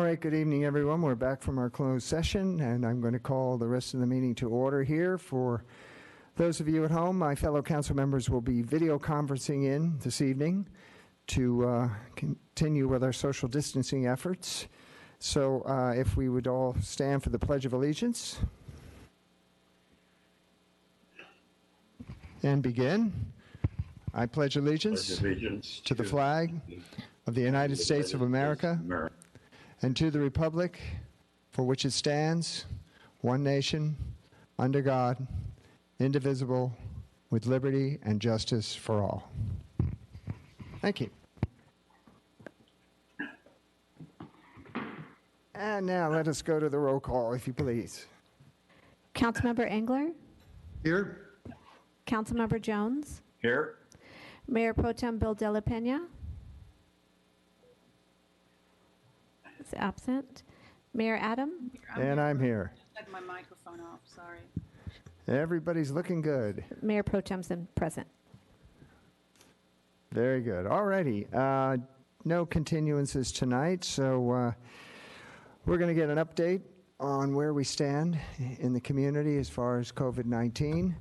right, good evening, everyone. We're back from our closed session, and I'm going to call the rest of the meeting to order here. For those of you at home, my fellow council members will be video conferencing in this evening to continue with our social distancing efforts. So if we would all stand for the Pledge of Allegiance and begin. I pledge allegiance to the flag of the United States of America and to the republic for which it stands, one nation, under God, indivisible, with liberty and justice for all. Thank you. And now let us go to the roll call, if you please. Councilmember Engler? Here. Councilmember Jones? Here. Mayor Pro Tem Bill De La Pena? Is absent. Mayor Adam? And I'm here. I had my microphone off, sorry. Everybody's looking good. Mayor Pro Tem's present. Very good. All righty. No continuances tonight, so we're going to get an update on where we stand in the community as far as COVID-19.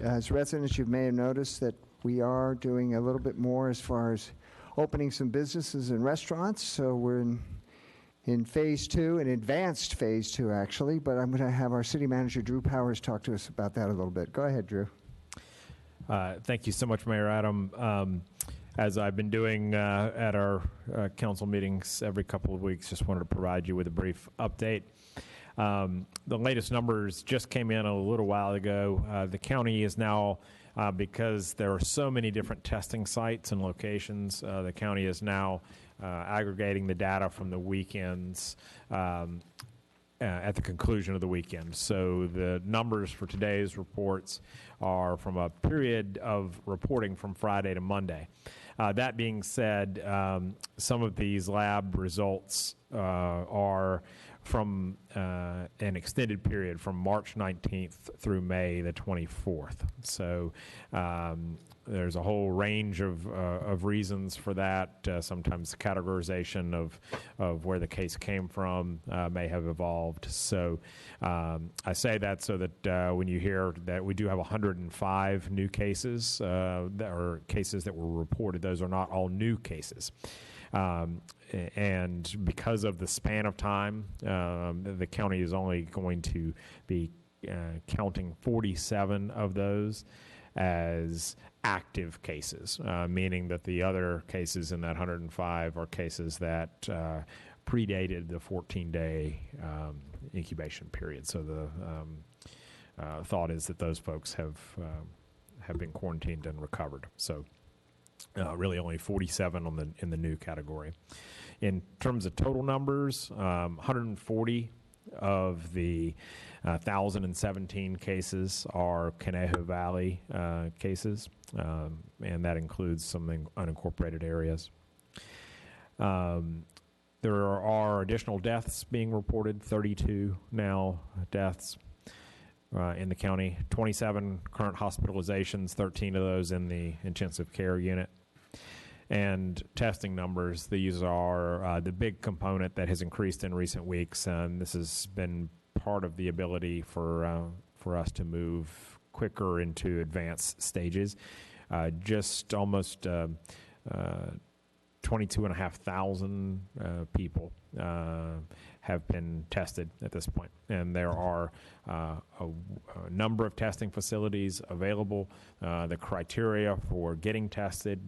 As residents, you may have noticed that we are doing a little bit more as far as opening some businesses and restaurants. So we're in phase 2, an advanced phase 2 actually, but I'm going to have our city manager, Drew Powers, talk to us about that a little bit. Go ahead, Drew. Thank you so much, Mayor Adam. As I've been doing at our council meetings every couple of weeks, just wanted to provide you with a brief update. The latest numbers just came in a little while ago. The county is now, because there are so many different testing sites and locations, the county is now aggregating the data from the weekends at the conclusion of the weekend. So the numbers for today's reports are from a period of reporting from Friday to Monday. That being said, some of these lab results are from an extended period from March 19th through May the 24th. So there's a whole range of reasons for that. Sometimes the categorization of where the case came from may have evolved. So I say that so that when you hear that we do have 105 new cases, that are cases that were reported, those are not all new cases. And because of the span of time, the county is only going to be counting 47 of those as active cases, meaning that the other cases in that 105 are cases that predated the 14-day incubation period. So the thought is that those folks have been quarantined and recovered. So really only 47 in the new category. In terms of total numbers, 140 of the 1,017 cases are Conejo Valley cases, and that includes some unincorporated areas. There are additional deaths being reported, 32 now deaths in the county, 27 current hospitalizations, 13 of those in the intensive care unit. And testing numbers, these are the big component that has increased in recent weeks, and this has been part of the ability for us to move quicker into advanced stages. Just almost 22,500 people have been tested at this point, and there are a number of testing facilities available. The criteria for getting tested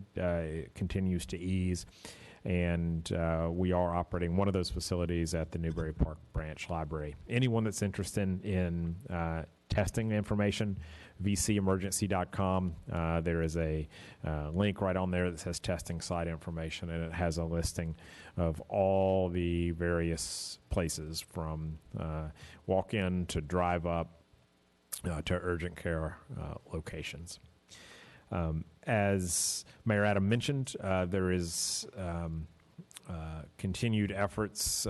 continues to ease, and we are operating one of those facilities at the Newbury Park Branch Library. Anyone that's interested in testing information, vcemergency.com. There is a link right on there that says testing site information, and it has a listing of all the various places from walk-in to drive-up to urgent care locations. As Mayor Adam mentioned, there is continued efforts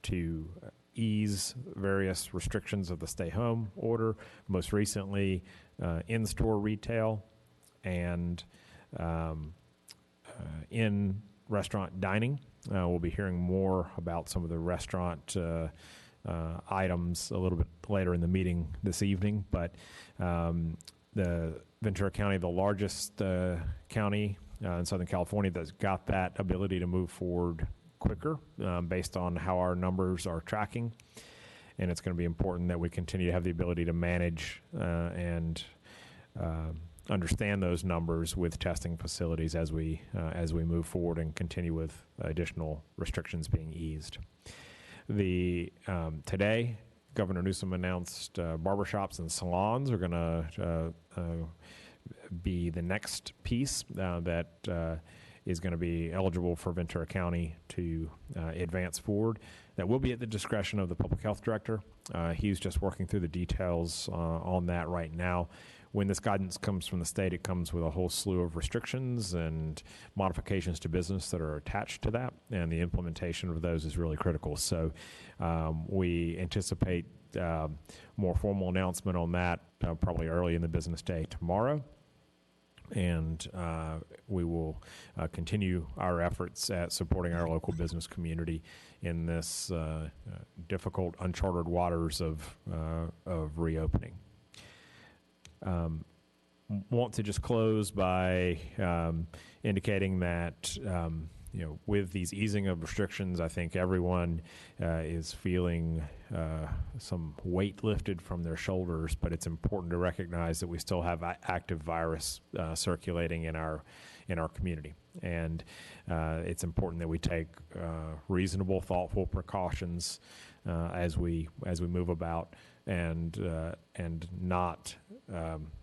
to ease various restrictions of the stay-home order, most recently in-store retail and in-restaurant dining. We'll be hearing more about some of the restaurant items a little bit later in the meeting this evening. But the Ventura County, the largest county in Southern California, that's got that ability to move forward quicker based on how our numbers are tracking. And it's going to be important that we continue to have the ability to manage and understand those numbers with testing facilities as we move forward and continue with additional restrictions being eased. Today, Governor Newsom announced barbershops and salons are going to be the next piece that is going to be eligible for Ventura County to advance forward. That will be at the discretion of the public health director. He's just working through the details on that right now. When this guidance comes from the state, it comes with a whole slew of restrictions and modifications to business that are attached to that, and the implementation of those is really critical. So we anticipate more formal announcement on that probably early in the business day tomorrow. And we will continue our efforts at supporting our local business community in this difficult, uncharted waters of reopening. Want to just close by indicating that with these easing of restrictions, I think everyone is feeling some weight lifted from their shoulders, but it's important to recognize that we still have active virus circulating in our community. And it's important that we take reasonable, thoughtful precautions as we move about and not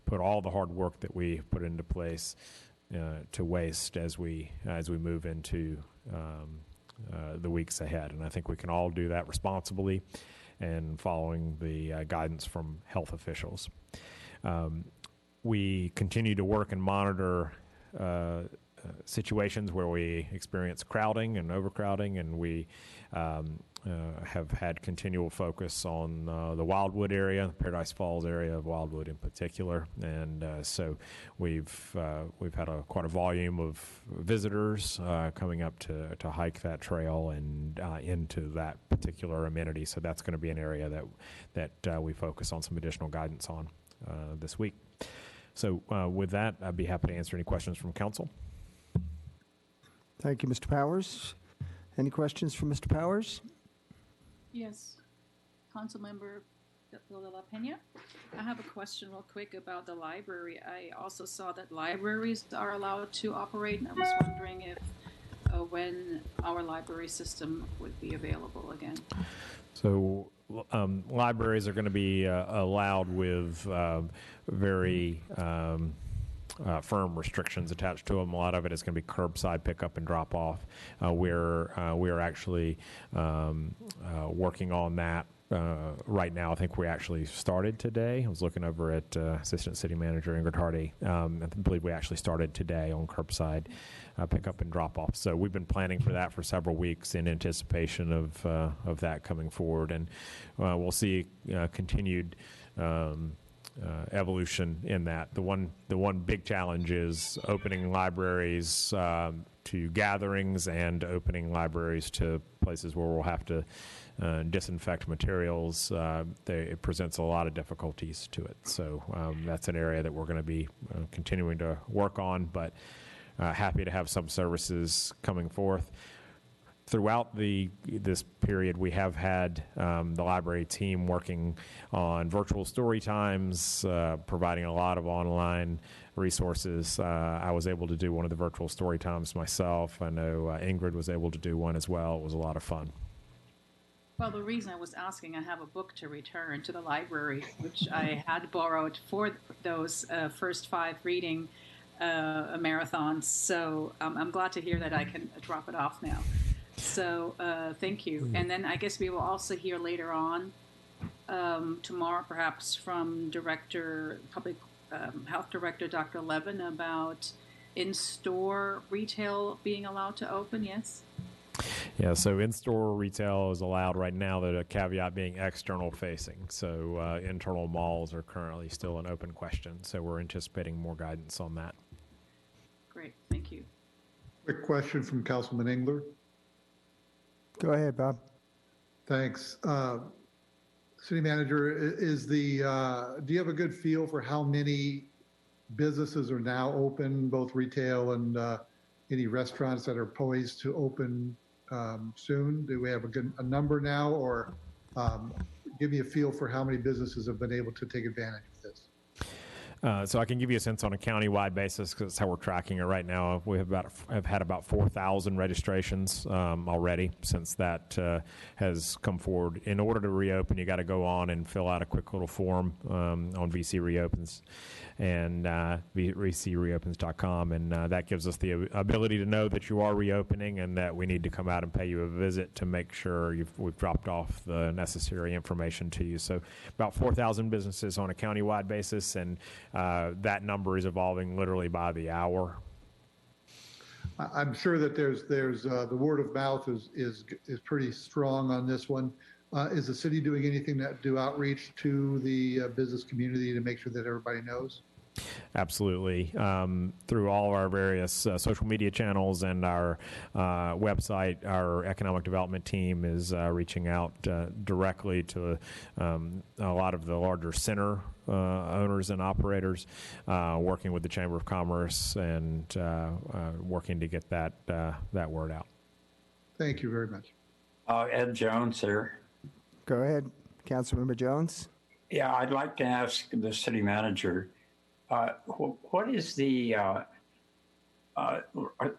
put all the hard work that we put into place to waste as we move into the weeks ahead. And I think we can all do that responsibly and following the guidance from health officials. We continue to work and monitor situations where we experience crowding and overcrowding, and we have had continual focus on the Wildwood area, the Paradise Falls area of Wildwood in particular, and so we've had quite a volume of visitors coming up to hike that trail and into that particular amenity. So that's going to be an area that we focus on some additional guidance on this week. So with that, I'd be happy to answer any questions from council. Thank you, Mr. Powers. Any questions for Mr. Powers? Yes. Councilmember De La Pena. I have a question real quick about the library. I also saw that libraries are allowed to operate, and I was wondering if when our library system would be available again. So libraries are going to be allowed with very firm restrictions attached to them. A lot of it is going to be curbside pickup and drop off. We're actually working on that right now. I think we actually started today. I was looking over at Assistant City Manager Ingrid Hardy. I believe we actually started today on curbside pickup and drop off. So we've been planning for that for several weeks in anticipation of that coming forward, and we'll see continued evolution in that. The one big challenge is opening libraries to gatherings and opening libraries to places where we'll have to disinfect materials. It presents a lot of difficulties to it. So that's an area that we're going to be continuing to work on, but happy to have some services coming forth. Throughout this period, we have had the library team working on virtual story times, providing a lot of online resources. I was able to do one of the virtual story times myself. I know Ingrid was able to do one as well. It was a lot of fun. Well, the reason I was asking, I have a book to return to the library, which I had borrowed for those first 5 reading marathons. So I'm glad to hear that I can drop it off now. So thank you. And then I guess we will also hear later on tomorrow, perhaps from Public Health Director Dr. Levin about in-store retail being allowed to open, yes? Yeah, so in-store retail is allowed right now, the caveat being external facing. So internal malls are currently still an open question. So we're anticipating more guidance on that. Great, thank you. Quick question from Councilman Engler. Go ahead, Bob. Thanks. City Manager, do you have a good feel for how many businesses are now open, both retail and any restaurants that are poised to open soon? Do we have a number now, or give me a feel for how many businesses have been able to take advantage of this? So I can give you a sense on a county-wide basis because that's how we're tracking it right now. We have had about 4,000 registrations already since that has come forward. In order to reopen, you got to go on and fill out a quick little form on VC Reopens and vcreopens.com, and that gives us the ability to know that you are reopening and that we need to come out and pay you a visit to make sure we've dropped off the necessary information to you. So about 4,000 businesses on a county-wide basis, and that number is evolving literally by the hour. I'm sure that there's the word of mouth is pretty strong on this one. Is the city doing anything to do outreach to the business community to make sure that everybody knows? Absolutely. Through all of our various social media channels and our website, our economic development team is reaching out directly to a lot of the larger center owners and operators, working with the Chamber of Commerce and working to get that word out. Thank you very much. Ed Jones here. Go ahead, Councilmember Jones. Yeah, I'd like to ask the city manager, what is the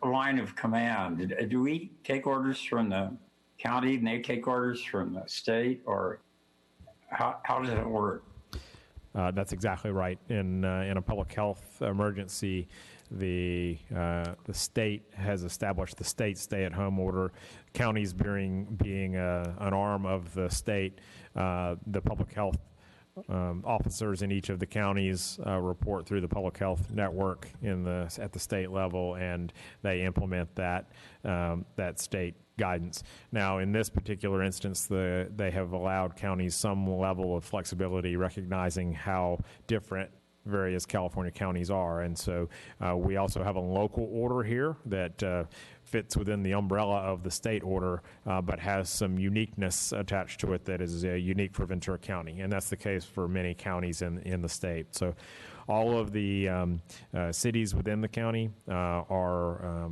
line of command? Do we take orders from the county and they take orders from the state, or how does it work? That's exactly right. In a public health emergency, the state has established the state stay-at-home order. Counties being an arm of the state, the public health officers in each of the counties report through the public health network at the state level, and they implement that state guidance. Now, in this particular instance, they have allowed counties some level of flexibility, recognizing how different various California counties are. And so we also have a local order here that fits within the umbrella of the state order, but has some uniqueness attached to it that is unique for Ventura County. And that's the case for many counties in the state. So all of the cities within the county are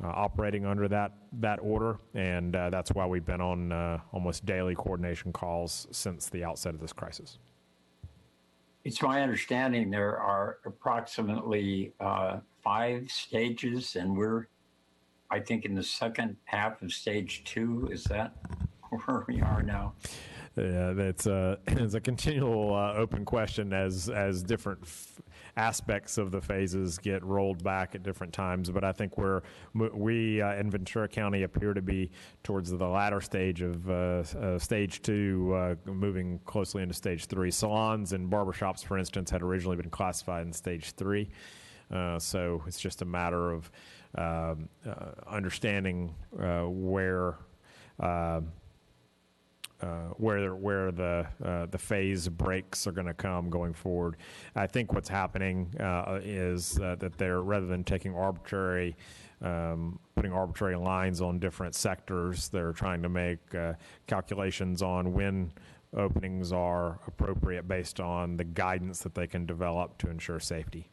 operating under that order, and that's why we've been on almost daily coordination calls since the outset of this crisis. It's my understanding there are approximately 5 stages, and we're, I think, in the second half of stage 2. Is that where we are now? Yeah, it's a continual open question as different aspects of the phases get rolled back at different times. But I think we in Ventura County appear to be towards the latter stage of stage 2, moving closely into stage 3. Salons and barbershops, for instance, had originally been classified in stage 3. So it's just a matter of understanding where the phase breaks are going to come going forward. I think what's happening is that they're, rather than taking putting arbitrary lines on different sectors, they're trying to make calculations on when openings are appropriate based on the guidance that they can develop to ensure safety.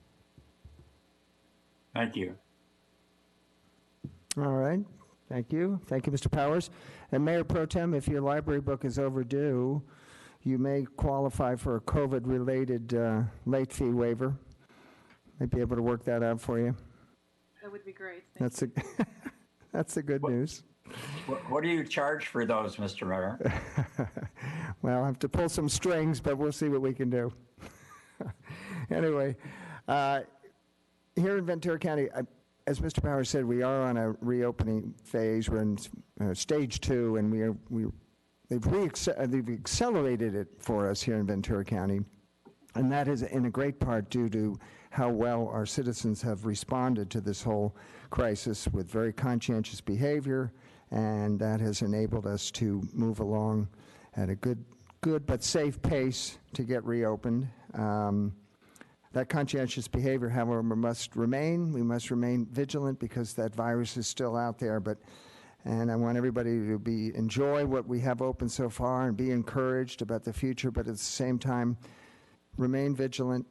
Thank you. All right. Thank you. Thank you, Mr. Powers. And Mayor Pro Tem, if your library book is overdue, you may qualify for a COVID-related late fee waiver. Might be able to work that out for you. That would be great. That's the good news. What do you charge for those, Mr. Mayor? Well, I have to pull some strings, but we'll see what we can do. Anyway, here in Ventura County, as Mr. Powers said, we are on a reopening phase. We're in stage 2, and they've accelerated it for us here in Ventura County, and that is in a great part due to how well our citizens have responded to this whole crisis with very conscientious behavior, and that has enabled us to move along at a good but safe pace to get reopened. That conscientious behavior, however, must remain. We must remain vigilant because that virus is still out there. But And I want everybody to enjoy what we have open so far and be encouraged about the future, but at the same time, remain vigilant.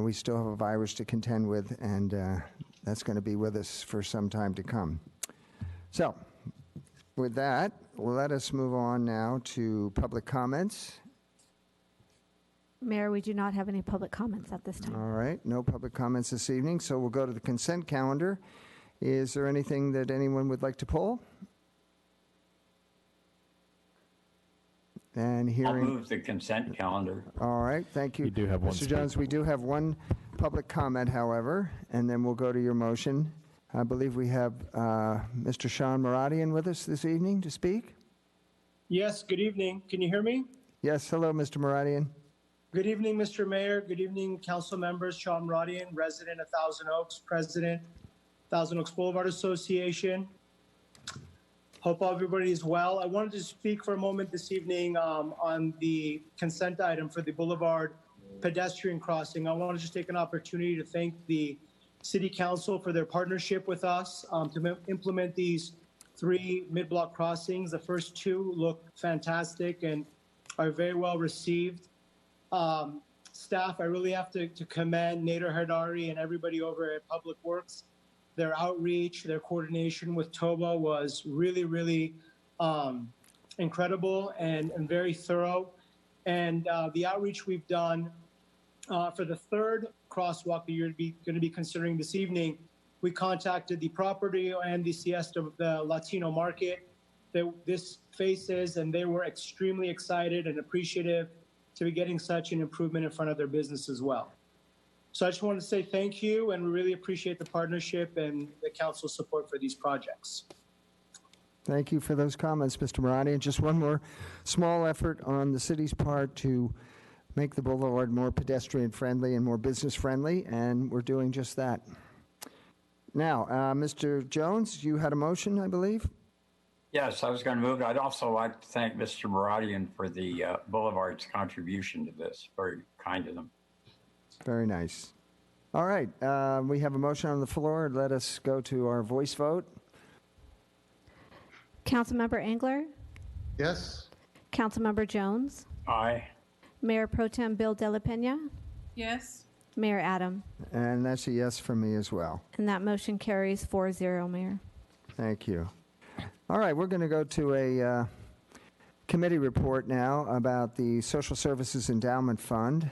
We still have a virus to contend with, and that's going to be with us for some time to come. So, with that, let us move on now to public comments. Mayor, we do not have any public comments at this time. All right, no public comments this evening, so we'll go to the consent calendar. Is there anything that anyone would like to pull? And I'll hearing, move the consent calendar. all right, thank you. You do have one Mr. Jones, we do have one public comment, however, and then we'll go to your motion. I believe we have Mr. Sean Maradian with us this evening to speak. Yes, good evening. Can you hear me? Yes, hello, Mr. Maradian. Good evening, Mr. Mayor. Good evening, council members. Sean Rodian, resident of Thousand Oaks, president, Thousand Oaks Boulevard Association. Hope everybody is well. I wanted to speak for a moment this evening on the consent item for the Boulevard pedestrian crossing. I want to just take an opportunity to thank the City Council for their partnership with us to implement these 3 mid-block crossings. The first 2 look fantastic and are very well received. Staff, I really have to commend Nader Hardari and everybody over at Public Works. Their outreach, their coordination with TOBA was really, really incredible and very thorough. And the outreach we've done for the 3rd crosswalk that you're going to be considering this evening, we contacted the property and the siesta of the Latino market that this faces, and they were extremely excited and appreciative to be getting such an improvement in front of their business as well. So I just want to say thank you, and we really appreciate the partnership and the council's support for these projects. Thank you for those comments, Mr. Maradian. Just one more small effort on the city's part to make the boulevard more pedestrian-friendly and more business-friendly, and we're doing just that. Now, Mr. Jones, you had a motion, I believe? Yes, I was going to move it. I'd also like to thank Mr. Maradian for the Boulevard's contribution to this. Very kind of them. Very nice. All right, we have a motion on the floor. Let us go to our voice vote. Councilmember Engler? Yes? Councilmember Jones? Aye. Mayor Pro Tem Bill De La Pena? Yes. Mayor Adam? And that's a yes from me as well. And that motion carries 4-0, Mayor. Thank you. All right, we're going to go to a committee report now about the Social Services Endowment Fund.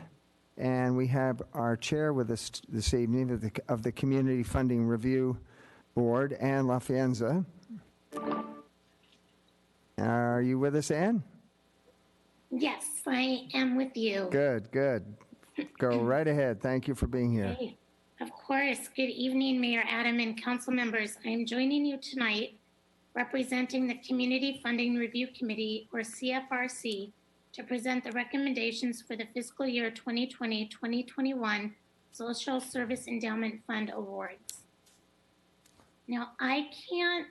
And we have our chair with us this evening of the Community Funding Review Board, Ann LaFienza. Are you with us, Ann? Yes, I am with you. Good, good. Go right ahead. Thank you for being here. Okay. Of course. Good evening, Mayor Adam and council members. I am joining you tonight representing the Community Funding Review Committee, or CFRC, to present the recommendations for the fiscal year 2020-2021 Social Service Endowment Fund Awards. Now, I can't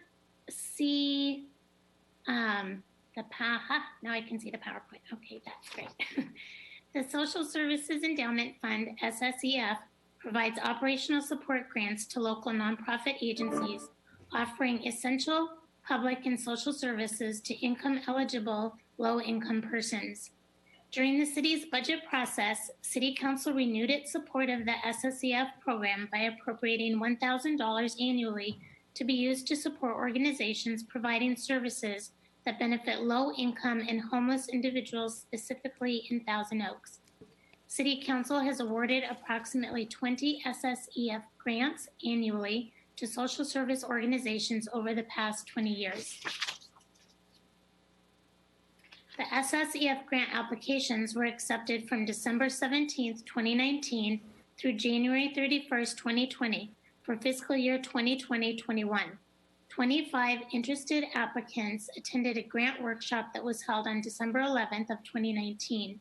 see now I can see the PowerPoint. Okay, that's great. The Social Services Endowment Fund, SSEF, provides operational support grants to local nonprofit agencies offering essential public and social services to income-eligible low-income persons. During the city's budget process, City Council renewed its support of the SSEF program by appropriating $1,000 annually to be used to support organizations providing services that benefit low-income and homeless individuals, specifically in Thousand Oaks. City Council has awarded approximately 20 SSEF grants annually to social service organizations over the past 20 years. The SSEF grant applications were accepted from December 17, 2019 through January 31, 2020 for fiscal year 2020-21. 25 interested applicants attended a grant workshop that was held on December 11th of 2019.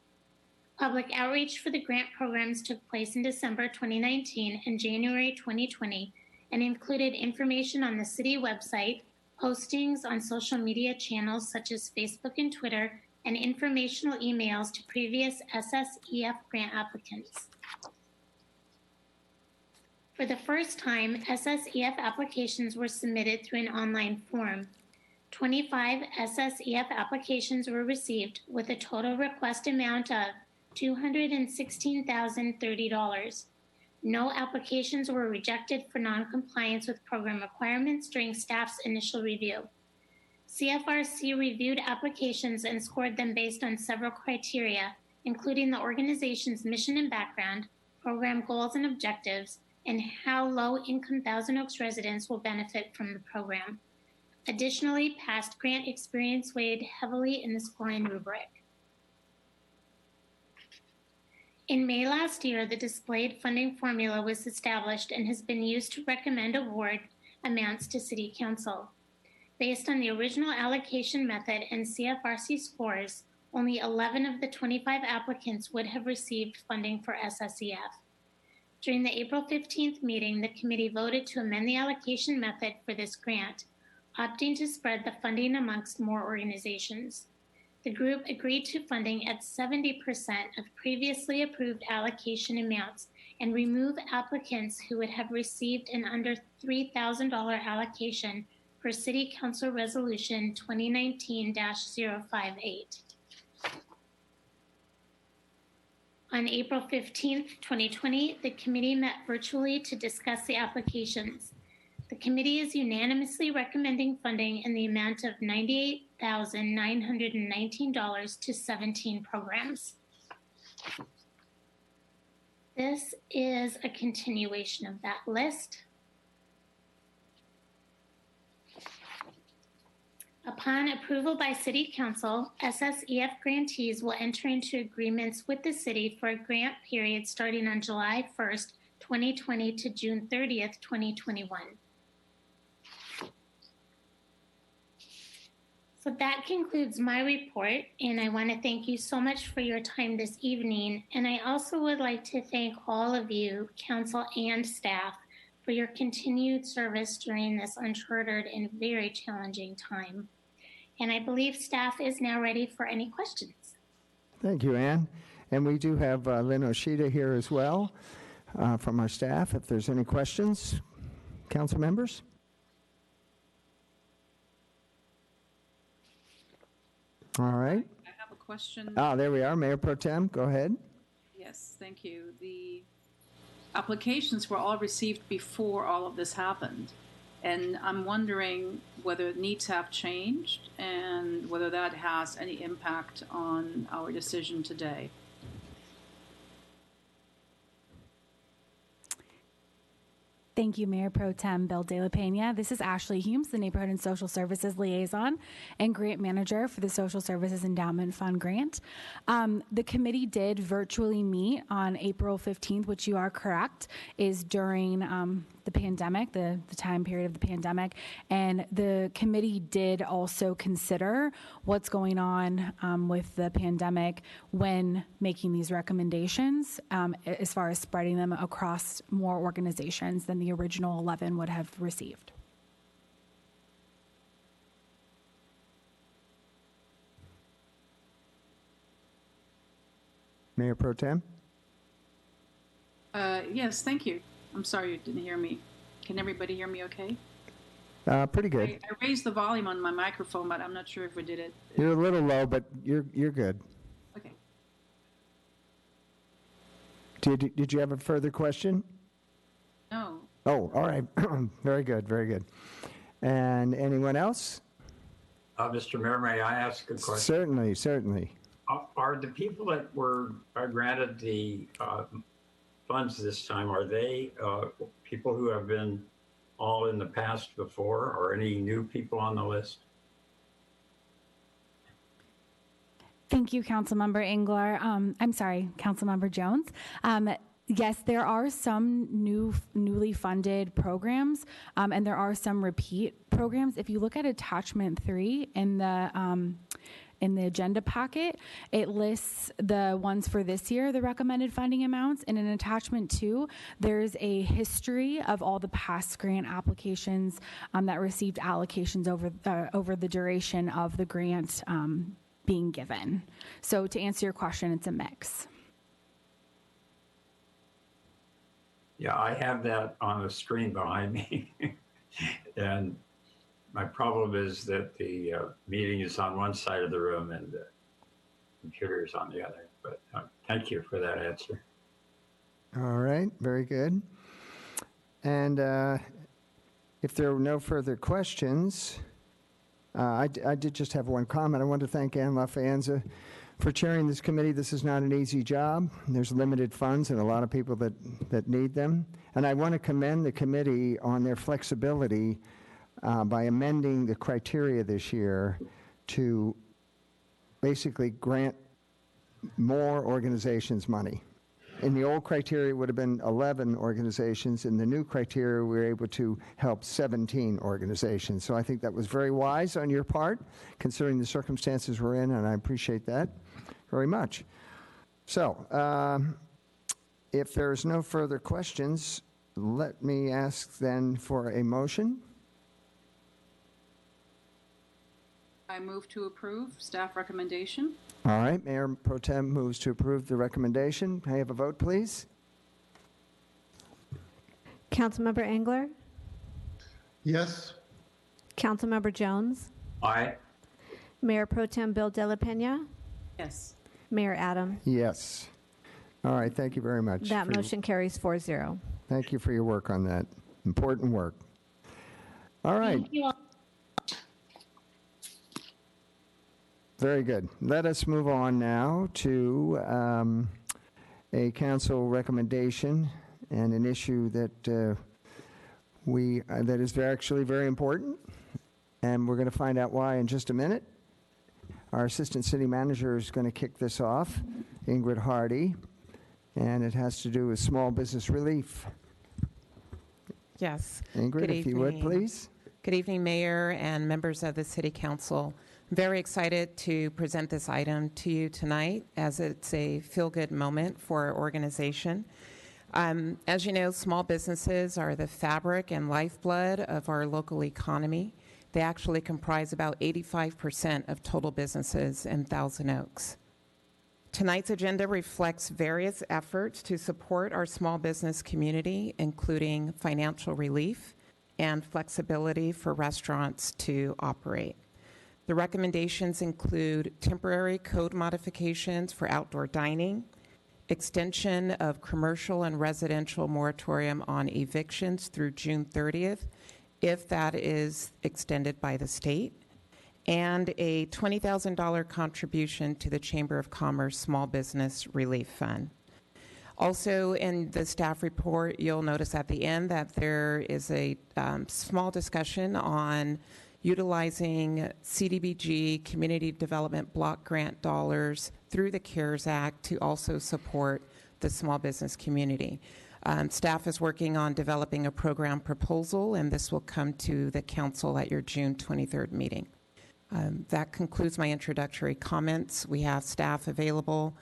Public outreach for the grant programs took place in December 2019 and January 2020 and included information on the city website, postings on social media channels such as Facebook and Twitter, and informational emails to previous SSEF grant applicants. For the first time, SSEF applications were submitted through an online form. 25 SSEF applications were received with a total request amount of $216,030. No applications were rejected for noncompliance with program requirements during staff's initial review. CFRC reviewed applications and scored them based on several criteria, including the organization's mission and background, program goals and objectives, and how low-income Thousand Oaks residents will benefit from the program. Additionally, past grant experience weighed heavily in the scoring rubric. In May last year, the displayed funding formula was established and has been used to recommend award amounts to City Council. Based on the original allocation method and CFRC scores, only 11 of the 25 applicants would have received funding for SSEF. During the April 15th meeting, the committee voted to amend the allocation method for this grant, opting to spread the funding amongst more organizations. The group agreed to funding at 70% of previously approved allocation amounts and remove applicants who would have received an under $3,000 allocation per City Council Resolution 2019-058. On April 15th, 2020, the committee met virtually to discuss the applications. The committee is unanimously recommending funding in the amount of $98,919 to 17 programs. This is a continuation of that list. Upon approval by City Council, SSEF grantees will enter into agreements with the city for a grant period starting on July 1st, 2020 to June 30th, 2021. So that concludes my report, and I want to thank you so much for your time this evening. And I also would like to thank all of you, council and staff, for your continued service during this uncharted and very challenging time. And I believe staff is now ready for any questions. Thank you, Ann. And we do have Lynn Oshida here as well from our staff. If there's any questions, council members? All right. I have a question. Ah, there we are. Mayor Pro Tem, go ahead. Yes, thank you. The applications were all received before all of this happened. And I'm wondering whether needs have changed and whether that has any impact on our decision today. Thank you, Mayor Pro Tem Bill De La Pena. This is Ashley Humes, the Neighborhood and Social Services Liaison and Grant Manager for the Social Services Endowment Fund Grant. The committee did virtually meet on April 15th, which you are correct, is during the pandemic, the time period of the pandemic. And the committee did also consider what's going on with the pandemic when making these recommendations, as far as spreading them across more organizations than the original 11 would have received. Mayor Pro Tem? Yes, thank you. I'm sorry you didn't hear me. Can everybody hear me okay? Pretty good. I raised the volume on my microphone, but I'm not sure if we did it. You're a little low, but you're good. Okay. Did you have a further question? No. Oh, all right. Very good, very good. And anyone else? Mr. Mayor, may I ask a question? Certainly, certainly. Are the people that were granted the funds this time, are they people who have been all in the past before, or any new people on the list? Thank you, Councilmember Engler. I'm sorry, Councilmember Jones. Yes, there are some newly funded programs, and there are some repeat programs. If you look at attachment 3 in the agenda packet, it lists the ones for this year, the recommended funding amounts. And in attachment 2, there's a history of all the past grant applications that received allocations over the duration of the grant being given. So to answer your question, it's a mix. Yeah, I have that on the screen behind me. And My problem is that the meeting is on one side of the room and the computer is on the other. But thank you for that answer. All right, very good. And if there are no further questions, I did just have one comment. I want to thank Ann LaFaenza for chairing this committee. This is not an easy job. There's limited funds and a lot of people that need them. And I want to commend the committee on their flexibility by amending the criteria this year to basically grant more organizations money. In the old criteria, it would have been 11 organizations. In the new criteria, we were able to help 17 organizations. So I think that was very wise on your part, considering the circumstances we're in, and I appreciate that very much. So if there's no further questions, let me ask then for a motion. I move to approve staff recommendation. All right, Mayor Pro Tem moves to approve the recommendation. May I have a vote, please? Councilmember Engler? Yes. Councilmember Jones? Aye. Mayor Pro Tem Bill De La Pena? Yes. Mayor Adam? Yes. All right, thank you very much. That motion carries 4-0. Thank you for your work on that. Important work. All right. Thank you all. Very good. Let us move on now to a council recommendation and an issue that that is actually very important, and we're going to find out why in just a minute. Our assistant city manager is going to kick this off, Ingrid Hardy, and it has to do with small business relief. Yes. Ingrid, Good if you would, evening. please. Good evening, Mayor and members of the City Council. I'm very excited to present this item to you tonight as it's a feel-good moment for our organization. As you know, small businesses are the fabric and lifeblood of our local economy. They actually comprise about 85% of total businesses in Thousand Oaks. Tonight's agenda reflects various efforts to support our small business community, including financial relief and flexibility for restaurants to operate. The recommendations include temporary code modifications for outdoor dining, extension of commercial and residential moratorium on evictions through June 30th, if that is extended by the state, and a $20,000 contribution to the Chamber of Commerce Small Business Relief Fund. Also, in the staff report, you'll notice at the end that there is a small discussion on utilizing CDBG Community Development Block Grant dollars through the CARES Act to also support the small business community. Staff is working on developing a program proposal, and this will come to the council at your June 23rd meeting. That concludes my introductory comments. We have staff available.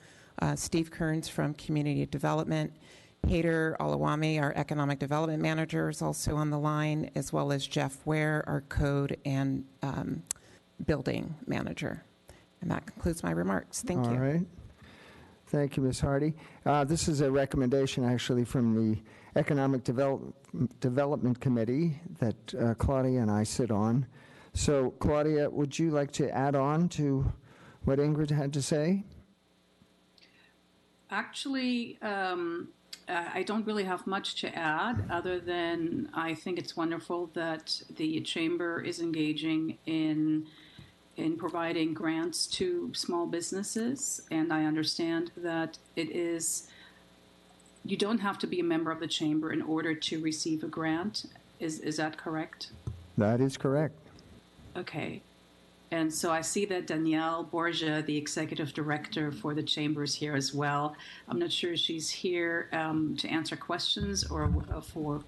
Steve Kearns from Community Development, Hader Alawami, our Economic Development Manager, is also on the line, as well as Jeff Ware, our Code and Building Manager. And that concludes my remarks. Thank you. All right. Thank you, Ms. Hardy. This is a recommendation actually from the Economic Development Committee that Claudia and I sit on. So, Claudia, would you like to add on to what Ingrid had to say? Actually, I don't really have much to add other than I think it's wonderful that the Chamber is engaging in providing grants to small businesses, and I understand that you don't have to be a member of the Chamber in order to receive a grant. Is that correct? That is correct. Okay. And so I see that Danielle Borgia, the executive director for the Chamber, is here as well. I'm not sure if she's here to answer questions or for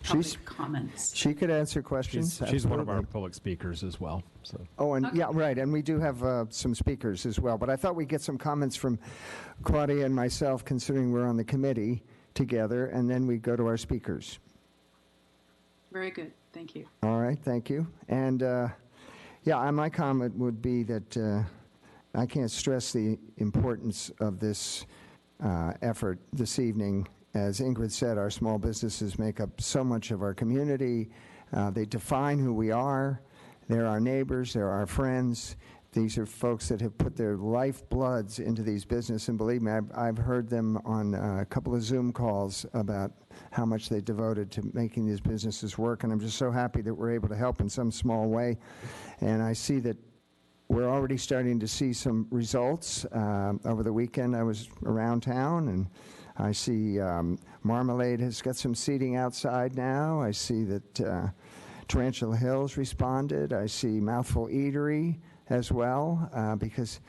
public comments. She could answer questions. She's one of our absolutely. public speakers as well. So. Oh, and Okay. yeah, right. And we do have some speakers as well. But I thought we'd get some comments from Claudia and myself, considering we're on the committee together, and then we go to our speakers. Very good. Thank you. All right. Thank you. And yeah, my comment would be that I can't stress the importance of this effort this evening. As Ingrid said, our small businesses make up so much of our community, They define who we are. They're our neighbors. They're our friends. These are folks that have put their lifebloods into these businesses, and believe me, I've heard them on a couple of Zoom calls about how much they devoted to making these businesses work, and I'm just so happy that we're able to help in some small way. And I see that we're already starting to see some results. Over the weekend, I was around town, and I see Marmalade has got some seating outside now. I see that Tarantula Hills responded. I see Mouthful Eatery as well, because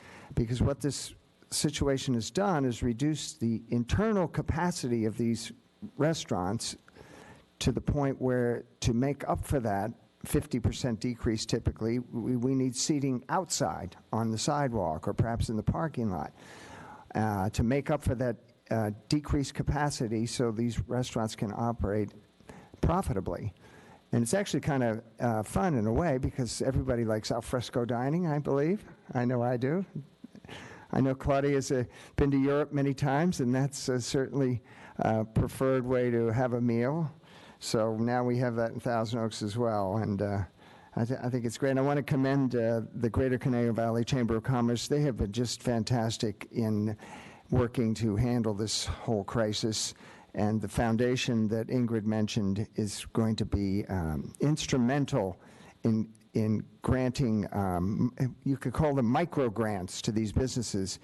what this situation has done is reduce the internal capacity of these restaurants to the point where, to make up for that 50% decrease typically, we need seating outside on the sidewalk or perhaps in the parking lot to make up for that decreased capacity so these restaurants can operate profitably. And it's actually kind of fun in a way because everybody likes al fresco dining, I believe. I know I do. I know Claudia's been to Europe many times, and that's certainly a preferred way to have a meal. So now we have that in Thousand Oaks as well, and I think it's great. And I want to commend the Greater Conejo Valley Chamber of Commerce. They have been just fantastic in working to handle this whole crisis. And the foundation that Ingrid mentioned is going to be instrumental in granting, you could call them micro grants to these businesses.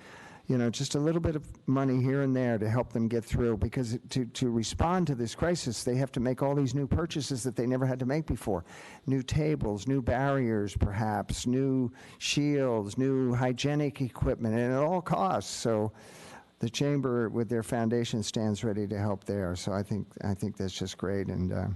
You know, just a little bit of money here and there to help them get through, because to respond to this crisis, they have to make all these new purchases that they never had to make before. New tables, new barriers perhaps, new shields, new hygienic equipment, and it all costs. So the Chamber, with their foundation, stands ready to help there. So I think that's just great. And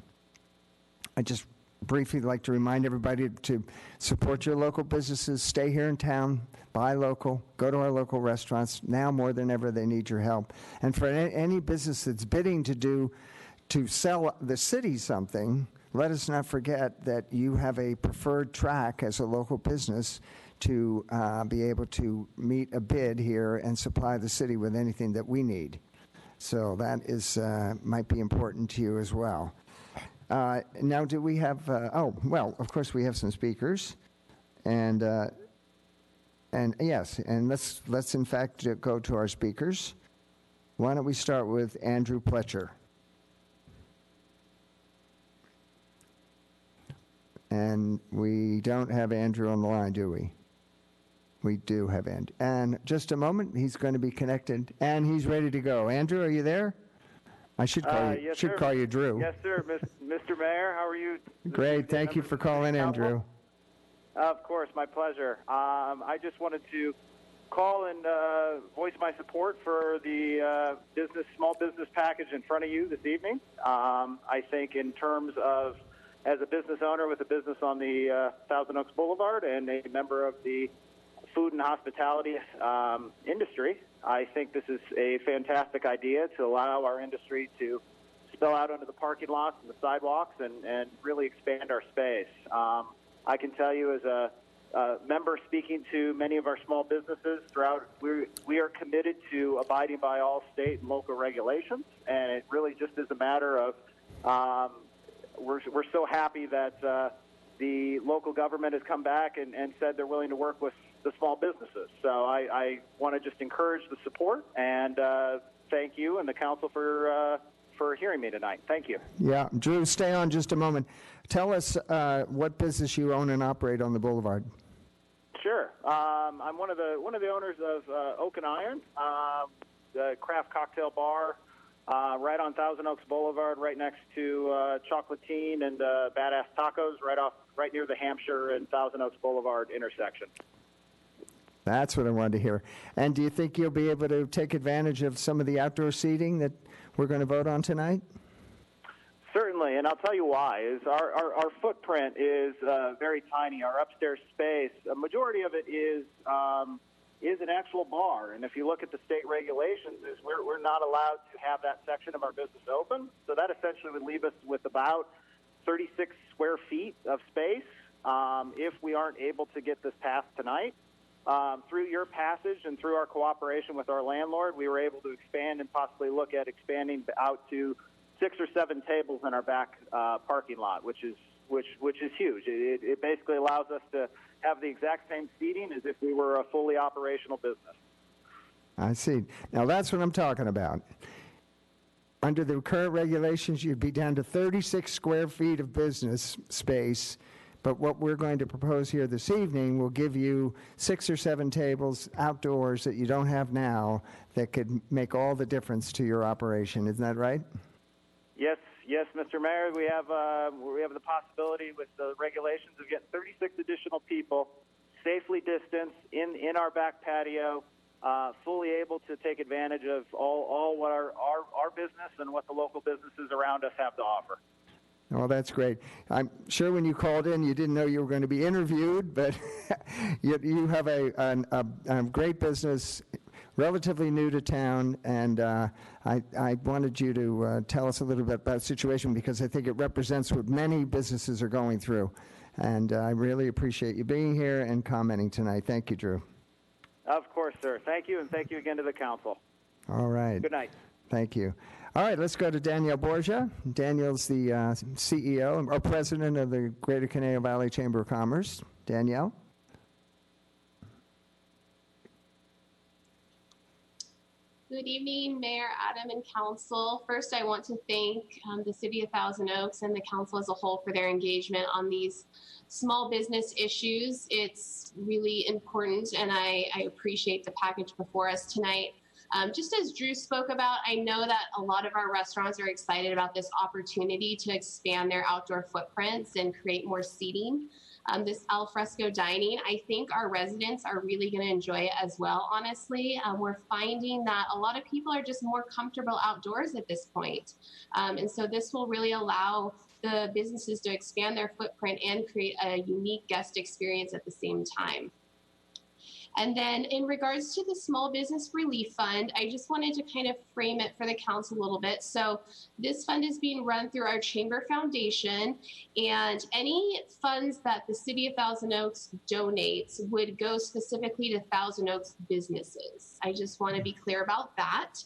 I just briefly like to remind everybody to support your local businesses, stay here in town, buy local, go to our local restaurants. Now more than ever, they need your help. And for any business that's bidding to sell the city something, let us not forget that you have a preferred track as a local business to be able to meet a bid here and supply the city with anything that we need. So that is might be important to you as well. Now, do we have? Well, of course we have some speakers, and yes, and let's in fact go to our speakers. Why don't we start with Andrew Pletcher? And we don't have Andrew on the line, do we? We do have Andrew. And just a moment, he's going to be connected, and he's ready to go. Andrew, are you there? I should call you. Yes, should sir. call you Drew. Yes, sir. Mr. Mayor, how are you? Great. Thank you for calling, Andrew. Of course, my pleasure. I just wanted to call and voice my support for the small business package in front of you this evening. I think in terms of, as a business owner with a business on the Thousand Oaks Boulevard and a member of the food and hospitality industry, I think this is a fantastic idea to allow our industry to spill out onto the parking lots and the sidewalks and really expand our space. I can tell you, as a member speaking to many of our small businesses throughout, we are committed to abiding by all state and local regulations, and it really just is a matter of we're so happy that the local government has come back and said they're willing to work with the small businesses. So I want to just encourage the support and thank you and the council for hearing me tonight. Thank you. Yeah, Drew, stay on just a moment. Tell us what business you own and operate on the Boulevard. Sure. I'm one of the owners of Oak and Iron, the craft cocktail bar right on Thousand Oaks Boulevard, right next to Chocolatine and Badass Tacos, right near the Hampshire and Thousand Oaks Boulevard intersection. That's what I wanted to hear. And do you think you'll be able to take advantage of some of the outdoor seating that we're going to vote on tonight? Certainly, and I'll tell you why. Is our footprint is very tiny. Our upstairs space, a majority of it is an actual bar. And if you look at the state regulations, we're not allowed to have that section of our business open. So that essentially would leave us with about 36 square feet of space if we aren't able to get this passed tonight. Through your passage and through our cooperation with our landlord, we were able to expand and possibly look at expanding out to 6 or 7 tables in our back parking lot, which is which is huge. It basically allows us to have the exact same seating as if we were a fully operational business. I see. Now that's what I'm talking about. Under the current regulations, you'd be down to 36 square feet of business space, but what we're going to propose here this evening will give you 6 or 7 tables outdoors that you don't have now that could make all the difference to your operation. Isn't that right? Yes, Mr. Mayor, we have the possibility with the regulations of getting 36 additional people safely distanced in our back patio, fully able to take advantage of all what our business and what the local businesses around us have to offer. Well, that's great. I'm sure when you called in, you didn't know you were going to be interviewed, but you have a great business, relatively new to town, and I wanted you to tell us a little bit about the situation because I think it represents what many businesses are going through. And I really appreciate you being here and commenting tonight. Thank you, Drew. Of course, sir. Thank you, and thank you again to the council. All right. Good night. Thank you. All right, let's go to Danielle Borgia. Danielle's the CEO or president of the Greater Conejo Valley Chamber of Commerce. Danielle? Good evening, Mayor, Adam, and Council. First, I want to thank the City of Thousand Oaks and the Council as a whole for their engagement on these small business issues. It's really important, and I appreciate the package before us tonight. Just as Drew spoke about, I know that a lot of our restaurants are excited about this opportunity to expand their outdoor footprints and create more seating. This al fresco dining, I think our residents are really going to enjoy it as well, honestly. We're finding that a lot of people are just more comfortable outdoors at this point. And so this will really allow the businesses to expand their footprint and create a unique guest experience at the same time. And then in regards to the Small Business Relief Fund, I just wanted to kind of frame it for the council a little bit. So this fund is being run through our Chamber Foundation, and any funds that the City of Thousand Oaks donates would go specifically to Thousand Oaks businesses. I just want to be clear about that.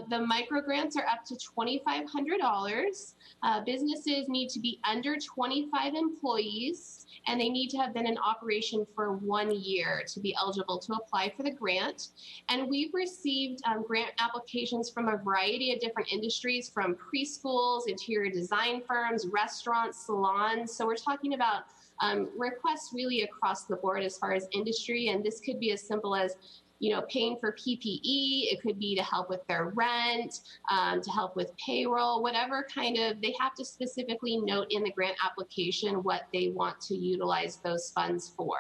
The micro grants are up to $2,500. Businesses need to be under 25 employees, and they need to have been in operation for 1 year to be eligible to apply for the grant. And we've received grant applications from a variety of different industries, from preschools, interior design firms, restaurants, salons. So we're talking about requests really across the board as far as industry. And this could be as simple as paying for PPE. It could be to help with their rent, to help with payroll, whatever kind of, they have to specifically note in the grant application what they want to utilize those funds for,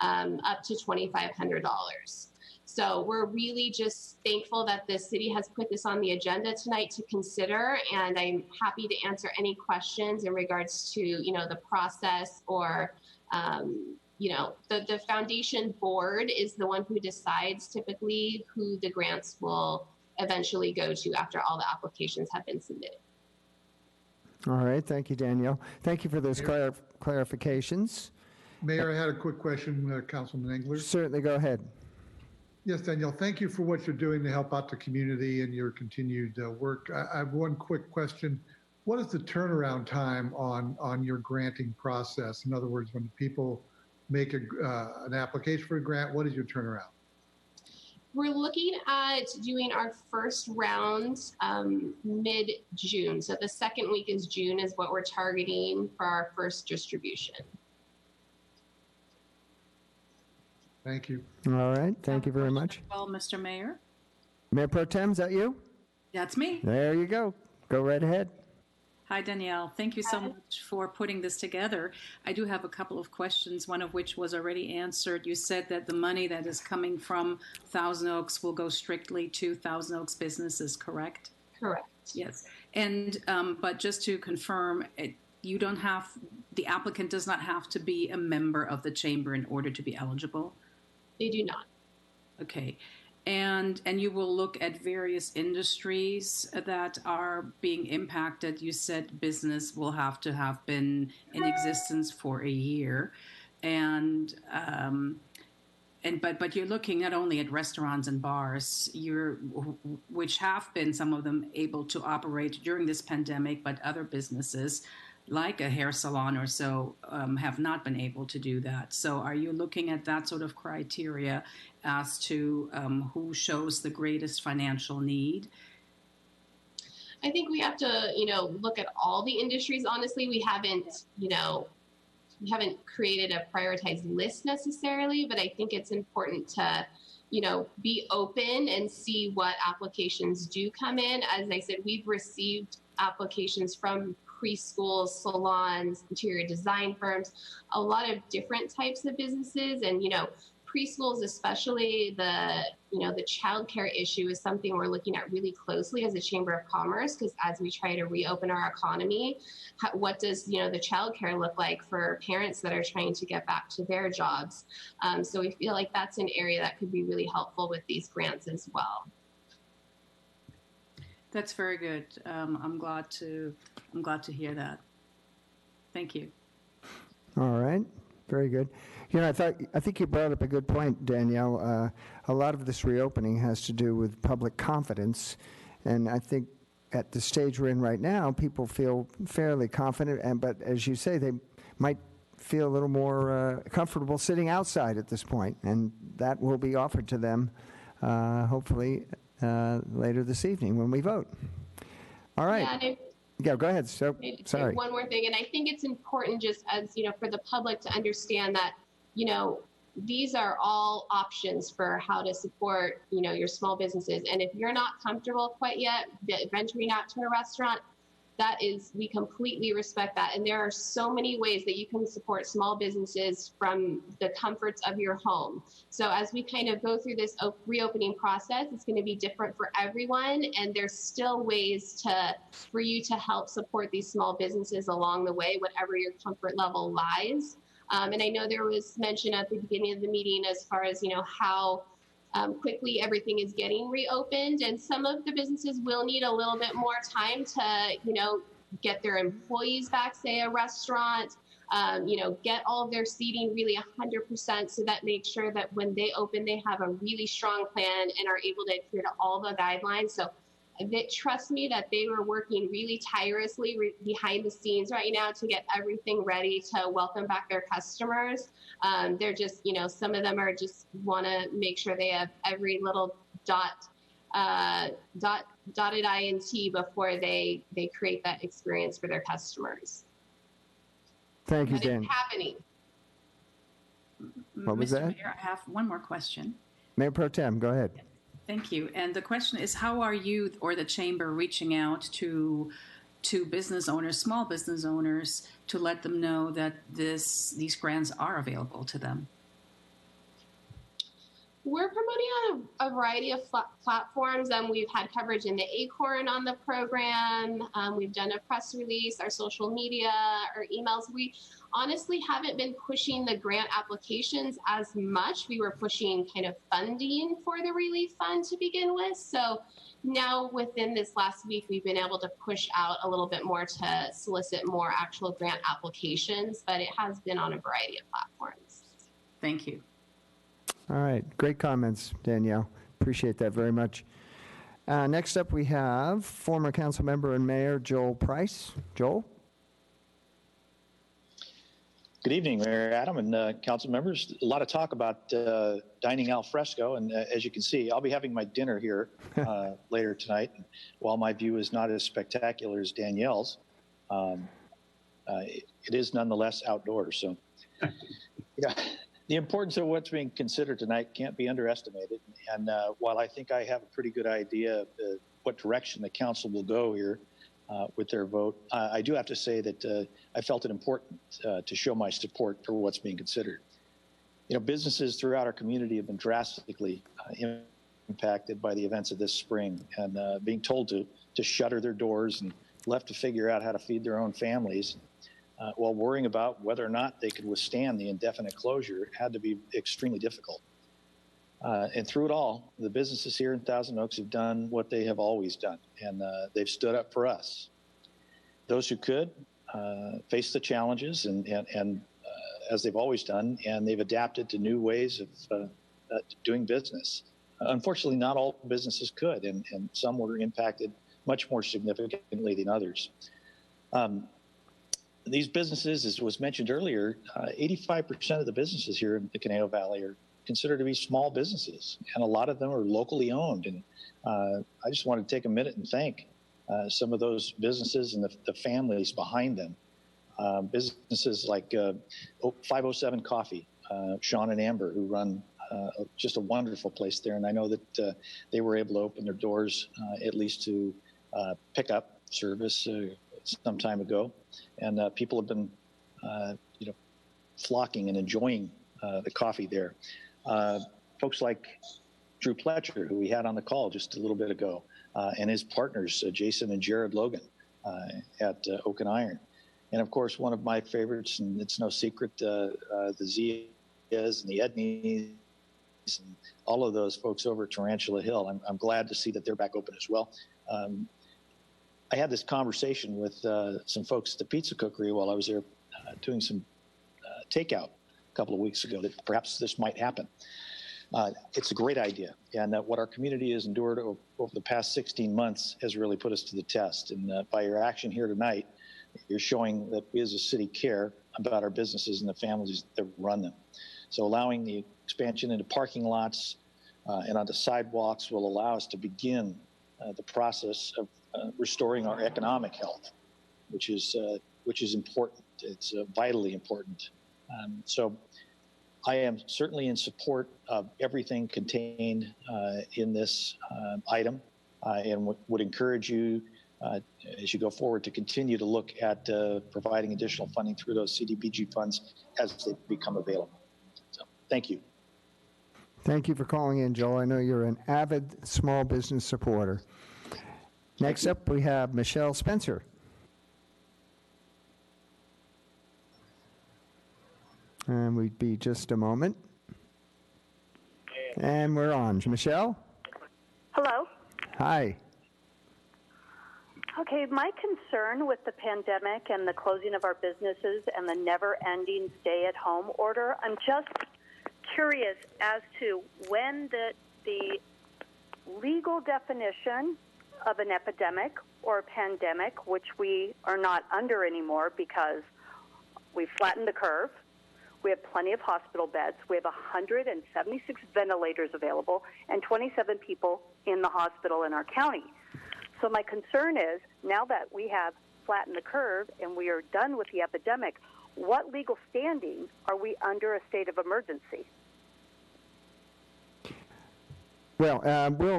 up to $2,500. So we're really just thankful that the city has put this on the agenda tonight to consider, and I'm happy to answer any questions in regards to, the process or, the foundation board is the one who decides typically who the grants will eventually go to after all the applications have been submitted. All right. Thank you, Danielle. Thank you for those clarifications. Mayor, I had a quick question, Councilman Engler. Certainly, go ahead. Yes, Danielle, thank you for what you're doing to help out the community and your continued work. I have one quick question. What is the turnaround time on your granting process? In other words, when people make an application for a grant, what is your turnaround? We're looking at doing our first round mid-June. So the second week is June is what we're targeting for our first distribution. Thank you. All right. Thank you very much. Well, Mr. Mayor. Mayor Pro Tem, is that you? That's me. There you go. Go right ahead. Hi, Danielle. Thank you so much for putting this together. I do have a couple of questions, one of which was already answered. You said that the money that is coming from Thousand Oaks will go strictly to Thousand Oaks businesses, correct? Correct. Yes. And but just to confirm, you don't have, the applicant does not have to be a member of the chamber in order to be eligible? They do not. Okay. And you will look at various industries that are being impacted. You said business will have to have been in existence for a year, but you're looking not only at restaurants and bars, which have been some of them able to operate during this pandemic, but other businesses. like a hair salon or so, have not been able to do that. So are you looking at that sort of criteria as to who shows the greatest financial need? I think we have to, look at all the industries. Honestly, we haven't created a prioritized list necessarily, but I think it's important to, be open and see what applications do come in. As I said, we've received applications from preschools, salons, interior design firms, a lot of different types of businesses. And, preschools, especially the childcare issue is something we're looking at really closely as a Chamber of Commerce, because as we try to reopen our economy, what does, the childcare look like for parents that are trying to get back to their jobs? So we feel like that's an area that could be really helpful with these grants as well. That's very good. I'm glad to hear that. Thank you. All right. Very good. I think you brought up a good point, Danielle. A lot of this reopening has to do with public confidence, and I think at the stage we're in right now, people feel fairly confident, but as you say, they might feel a little more comfortable sitting outside at this point, and that will be offered to them hopefully later this evening when we vote. All right. Yeah, go ahead. So, sorry. One more thing, and I think it's important just as, for the public to understand that, these are all options for how to support, your small businesses. And if you're not comfortable quite yet venturing out to a restaurant, we completely respect that. And there are so many ways that you can support small businesses from the comforts of your home. So as we kind of go through this reopening process, it's going to be different for everyone. And there's still ways for you to help support these small businesses along the way, whatever your comfort level lies. And I know there was mention at the beginning of the meeting as far as, how quickly everything is getting reopened, and some of the businesses will need a little bit more time to, get their employees back, say a restaurant, get all of their seating really 100%, so that makes sure that when they open, they have a really strong plan and are able to adhere to all the guidelines. So trust me that they were working really tirelessly behind the scenes right now to get everything ready to welcome back their customers. They're just, some of them are just want to make sure they have every little dotted I and T before they create that experience for their customers. Thank you, Dan. It's happening. What was that? Mayor, I have one more question. Mayor Pro Tem, go ahead. Thank you. And the question is, how are you or the chamber reaching out to business owners, small business owners, to let them know that these grants are available to them? We're promoting on a variety of platforms. We've had coverage in the Acorn on the program. We've done a press release, our social media, our emails. We honestly haven't been pushing the grant applications as much. We were pushing kind of funding for the relief fund to begin with. So now within this last week, we've been able to push out a little bit more to solicit more actual grant applications, but it has been on a variety of platforms. Thank you. All right. Great comments, Danielle. Appreciate that very much. Next up, we have former council member and mayor Joel Price. Joel? Good evening, Mayor Adam and council members. A lot of talk about dining al fresco, and as you can see, I'll be having my dinner here later tonight. While my view is not as spectacular as Danielle's, it is nonetheless outdoors. So, yeah. The importance of what's being considered tonight can't be underestimated. And while I think I have a pretty good idea of what direction the council will go here with their vote, I do have to say that I felt it important to show my support for what's being considered. Businesses throughout our community have been drastically impacted by the events of this spring, and being told to shutter their doors and left to figure out how to feed their own families while worrying about whether or not they could withstand the indefinite closure had to be extremely difficult. And through it all, the businesses here in Thousand Oaks have done what they have always done, and they've stood up for us. Those who could face the challenges and as they've always done, and they've adapted to new ways of doing business. Unfortunately, not all businesses could, and some were impacted much more significantly than others. these businesses, as was mentioned earlier, 85% of the businesses here in the Conejo Valley are considered to be small businesses, and a lot of them are locally owned. And I just want to take a minute and thank some of those businesses and the families behind them. Businesses like 507 Coffee, Sean and Amber, who run just a wonderful place there. And I know that they were able to open their doors at least to pickup service some time ago. And people have been, flocking and enjoying the coffee there. Folks like Drew Pletcher, who we had on the call just a little bit ago, and his partners, Jason and Jared Logan at Oak and Iron. And of course, one of my favorites, and it's no secret, the Zias and the Edneys and all of those folks over at Tarantula Hill. I'm glad to see that they're back open as well. I had this conversation with some folks at the Pizza Cookery while I was there doing some takeout a couple of weeks ago, that perhaps this might happen. It's a great idea, and what our community has endured over the past 16 months has really put us to the test. And by your action here tonight, you're showing that we as a city care about our businesses and the families that run them. So allowing the expansion into parking lots and onto sidewalks will allow us to begin the process of restoring our economic health, which is important. It's vitally important. So I am certainly in support of everything contained in this item, and would encourage you as you go forward to continue to look at providing additional funding through those CDBG funds as they become available. So thank you. Thank you for calling in, Joel. I know you're an avid small business supporter. Next up, we have Michelle Spencer. And we'd be just a moment. And we're on. Michelle? Hello. Hi. Okay, my concern with the pandemic and the closing of our businesses and the never-ending stay-at-home order, I'm just curious as to when the legal definition of an epidemic or a pandemic, which we are not under anymore because we flattened the curve. We have plenty of hospital beds. We have 176 ventilators available and 27 people in the hospital in our county. So my concern is, now that we have flattened the curve and we are done with the epidemic, what legal standing are we under a state of emergency? Well,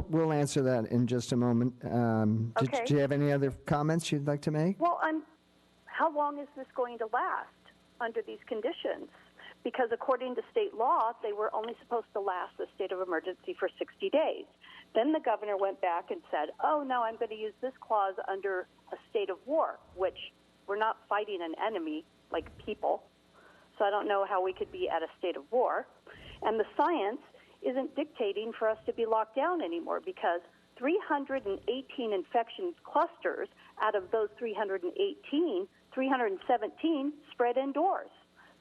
we'll answer that in just a moment. Okay. Do you have any other comments you'd like to make? Well, how long is this going to last under these conditions? Because according to state law, they were only supposed to last the state of emergency for 60 days. Then the governor went back and said, oh, no, I'm going to use this clause under a state of war, which we're not fighting an enemy like people. So I don't know how we could be at a state of war. And the science isn't dictating for us to be locked down anymore, because 318 infection clusters out of those 318, 317 spread indoors.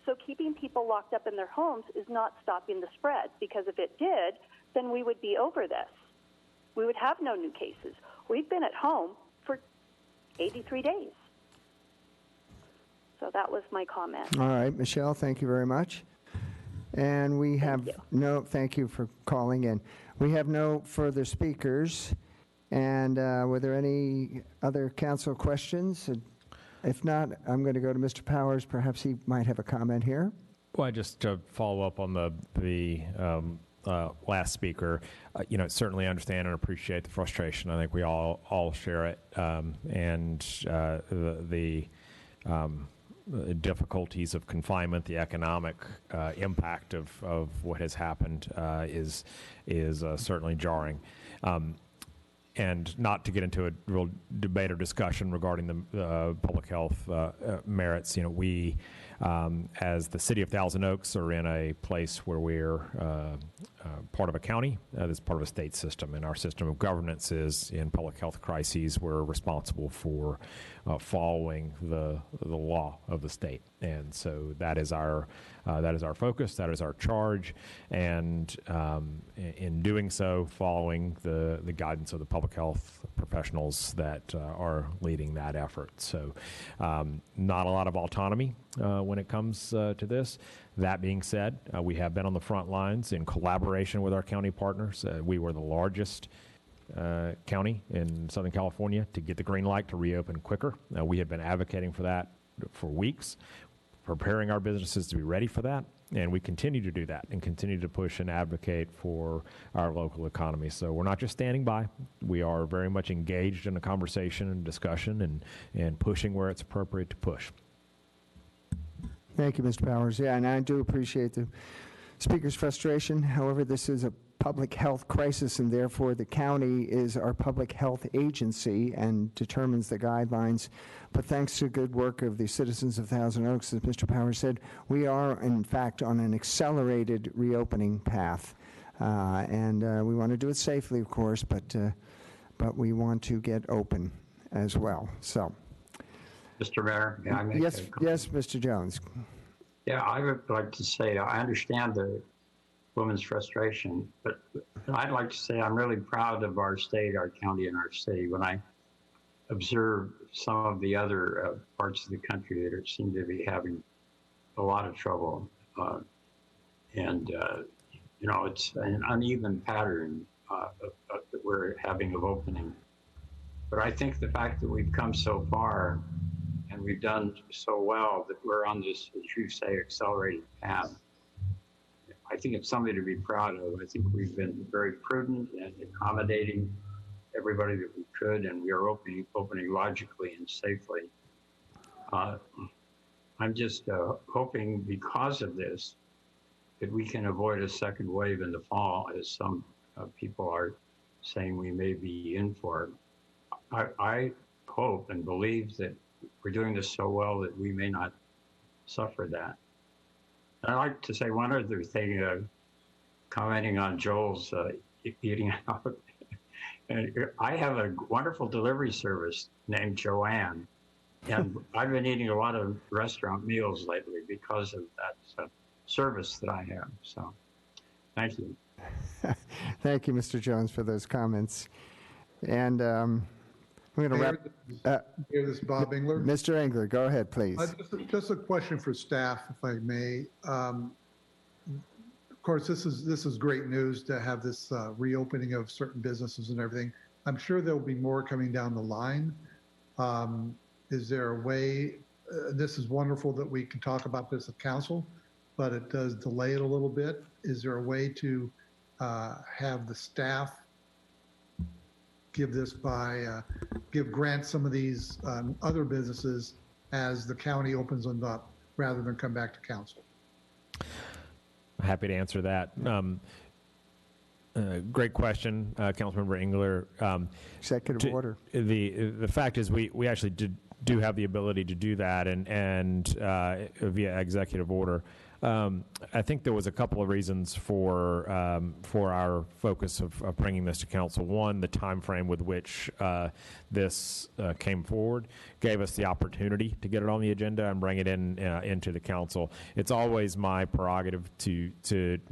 So keeping people locked up in their homes is not stopping the spread, because if it did, then we would be over this. We would have no new cases. We've been at home for 83 days. So that was my comment. All right, Michelle, thank you very much. And we have thank you for calling in. We have no further speakers. And were there any other council questions? If not, I'm going to go to Mr. Powers. Perhaps he might have a comment here. Well, just to follow up on the last speaker, certainly understand and appreciate the frustration. I think we all share it, and the difficulties of confinement, the economic impact of what has happened is certainly jarring. And not to get into a real debate or discussion regarding the public health merits, we As the city of Thousand Oaks are in a place where we're part of a county that's part of a state system, and our system of governance is in public health crises. We're responsible for following the law of the state, and so that is our focus. That is our charge, and in doing so, following the guidance of the public health professionals that are leading that effort. So, not a lot of autonomy when it comes to this. That being said, we have been on the front lines in collaboration with our county partners. We were the largest county in Southern California to get the green light to reopen quicker. We have been advocating for that for weeks, preparing our businesses to be ready for that, and we continue to do that and continue to push and advocate for our local economy. So we're not just standing by. We are very much engaged in a conversation and discussion and pushing where it's appropriate to push. Thank you, Mr. Powers. Yeah, and I do appreciate the speaker's frustration. However, this is a public health crisis, and therefore the county is our public health agency and determines the guidelines. But thanks to good work of the citizens of Thousand Oaks, as Mr. Powers said, we are, in fact, on an accelerated reopening path. And we want to do it safely, of course, but we want to get open as well. So. Mr. Mayor, may I make yes, Mr. Jones. Yeah, I would like to say I understand the woman's frustration, but I'd like to say I'm really proud of our state, our county, and our city. When I observe some of the other parts of the country that seem to be having a lot of trouble, it's an uneven pattern that we're having of opening. But I think the fact that we've come so far and we've done so well that we're on this, as you say, accelerated path, I think it's something to be proud of. I think we've been very prudent and accommodating everybody that we could, and we are opening logically and safely. I'm just hoping because of this that we can avoid a second wave in the fall, as some people are saying we may be in for. I hope and believe that we're doing this so well that we may not suffer that. And I'd like to say one other thing, commenting on Joel's eating out. I have a wonderful delivery service named Joanne, and I've been eating a lot of restaurant meals lately because of that service that I have. So, thank you. Thank you, Mr. Jones, for those comments. And we're going to wrap. This is Bob Engler. Mr. Engler, go ahead, please. Just a question for staff, if I may. Of course, this is great news to have this reopening of certain businesses and everything. I'm sure there'll be more coming down the line. Is there a way? This is wonderful that we can talk about this at council, but it does delay it a little bit. Is there a way to have the staff grant some of these other businesses as the county opens them up rather than come back to council? Happy to answer that. Great question, Councilmember Engler. Executive order. The fact is we actually do have the ability to do that and via executive order. I think there was a couple of reasons for our focus of bringing this to council. One, the time frame with which this came forward gave us the opportunity to get it on the agenda and bring it into the council. It's always my prerogative to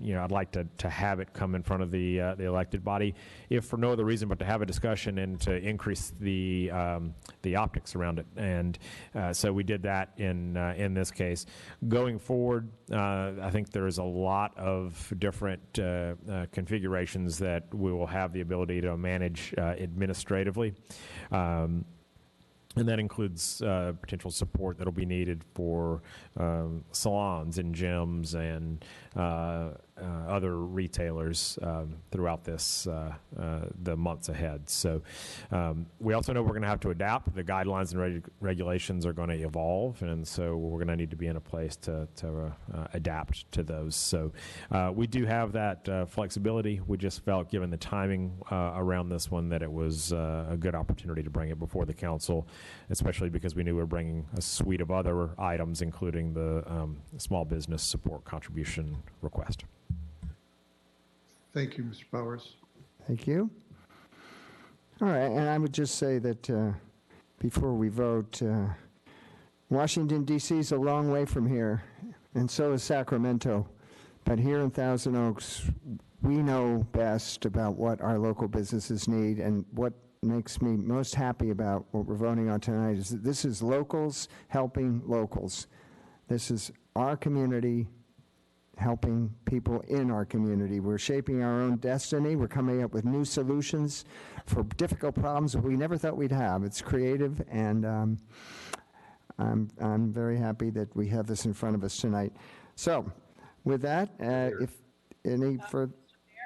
I'd like to have it come in front of the elected body, if for no other reason but to have a discussion and to increase the optics around it. And so we did that in this case. Going forward, I think there's a lot of different configurations that we will have the ability to manage administratively. And that includes potential support that will be needed for salons and gyms and other retailers throughout this the months ahead. So we also know we're going to have to adapt. The guidelines and regulations are going to evolve, and so we're going to need to be in a place to adapt to those. So we do have that flexibility. We just felt, given the timing around this one, that it was a good opportunity to bring it before the council, especially because we knew we were bringing a suite of other items, including the small business support contribution request. Thank you, Mr. Powers. Thank you. All right, and I would just say that before we vote, Washington, D.C. is a long way from here, and so is Sacramento. But here in Thousand Oaks, we know best about what our local businesses need, and what makes me most happy about what we're voting on tonight is that this is locals helping locals. This is our community helping people in our community. We're shaping our own destiny. We're coming up with new solutions for difficult problems that we never thought we'd have. It's creative, and I'm very happy that we have this in front of us tonight. So, with that, if any further...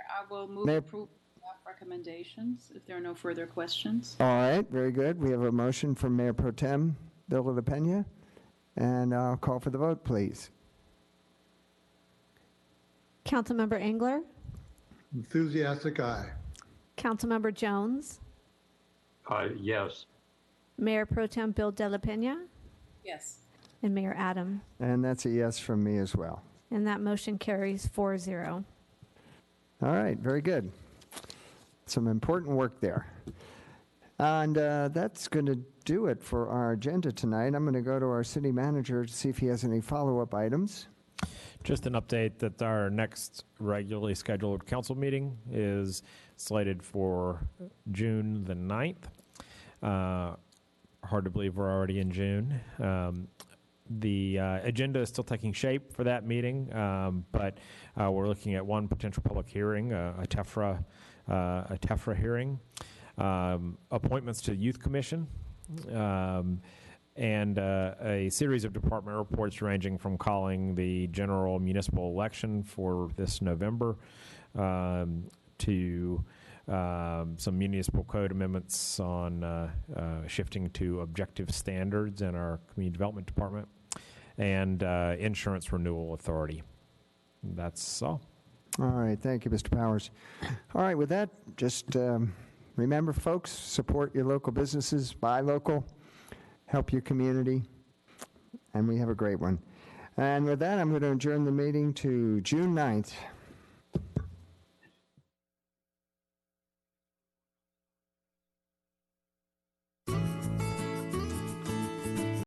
I will move approval of recommendations if there are no further questions. All right, very good. We have a motion from Mayor Pro Tem Bill de la Pena, and I'll call for the vote, please. Councilmember Engler? Enthusiastic aye. Councilmember Jones? Yes. Mayor Pro Tem Bill de la Pena? Yes. And Mayor Adam? And that's a yes from me as well. And that motion carries 4-0. All right, very good. Some important work there. And that's going to do it for our agenda tonight. I'm going to go to our city manager to see if he has any follow-up items. Just an update that our next regularly scheduled council meeting is slated for June the 9th. Hard to believe we're already in June. The agenda is still taking shape for that meeting, but we're looking at one potential public hearing, a TEFRA hearing, appointments to the Youth Commission, and a series of department reports ranging from calling the general municipal election for this November to some municipal code amendments on shifting to objective standards in our community development department, and insurance renewal authority. That's all. All right, thank you, Mr. Powers. All right, with that, just remember, folks, support your local businesses, buy local, help your community, and we have a great one. And with that, I'm going to adjourn the meeting to June 9th.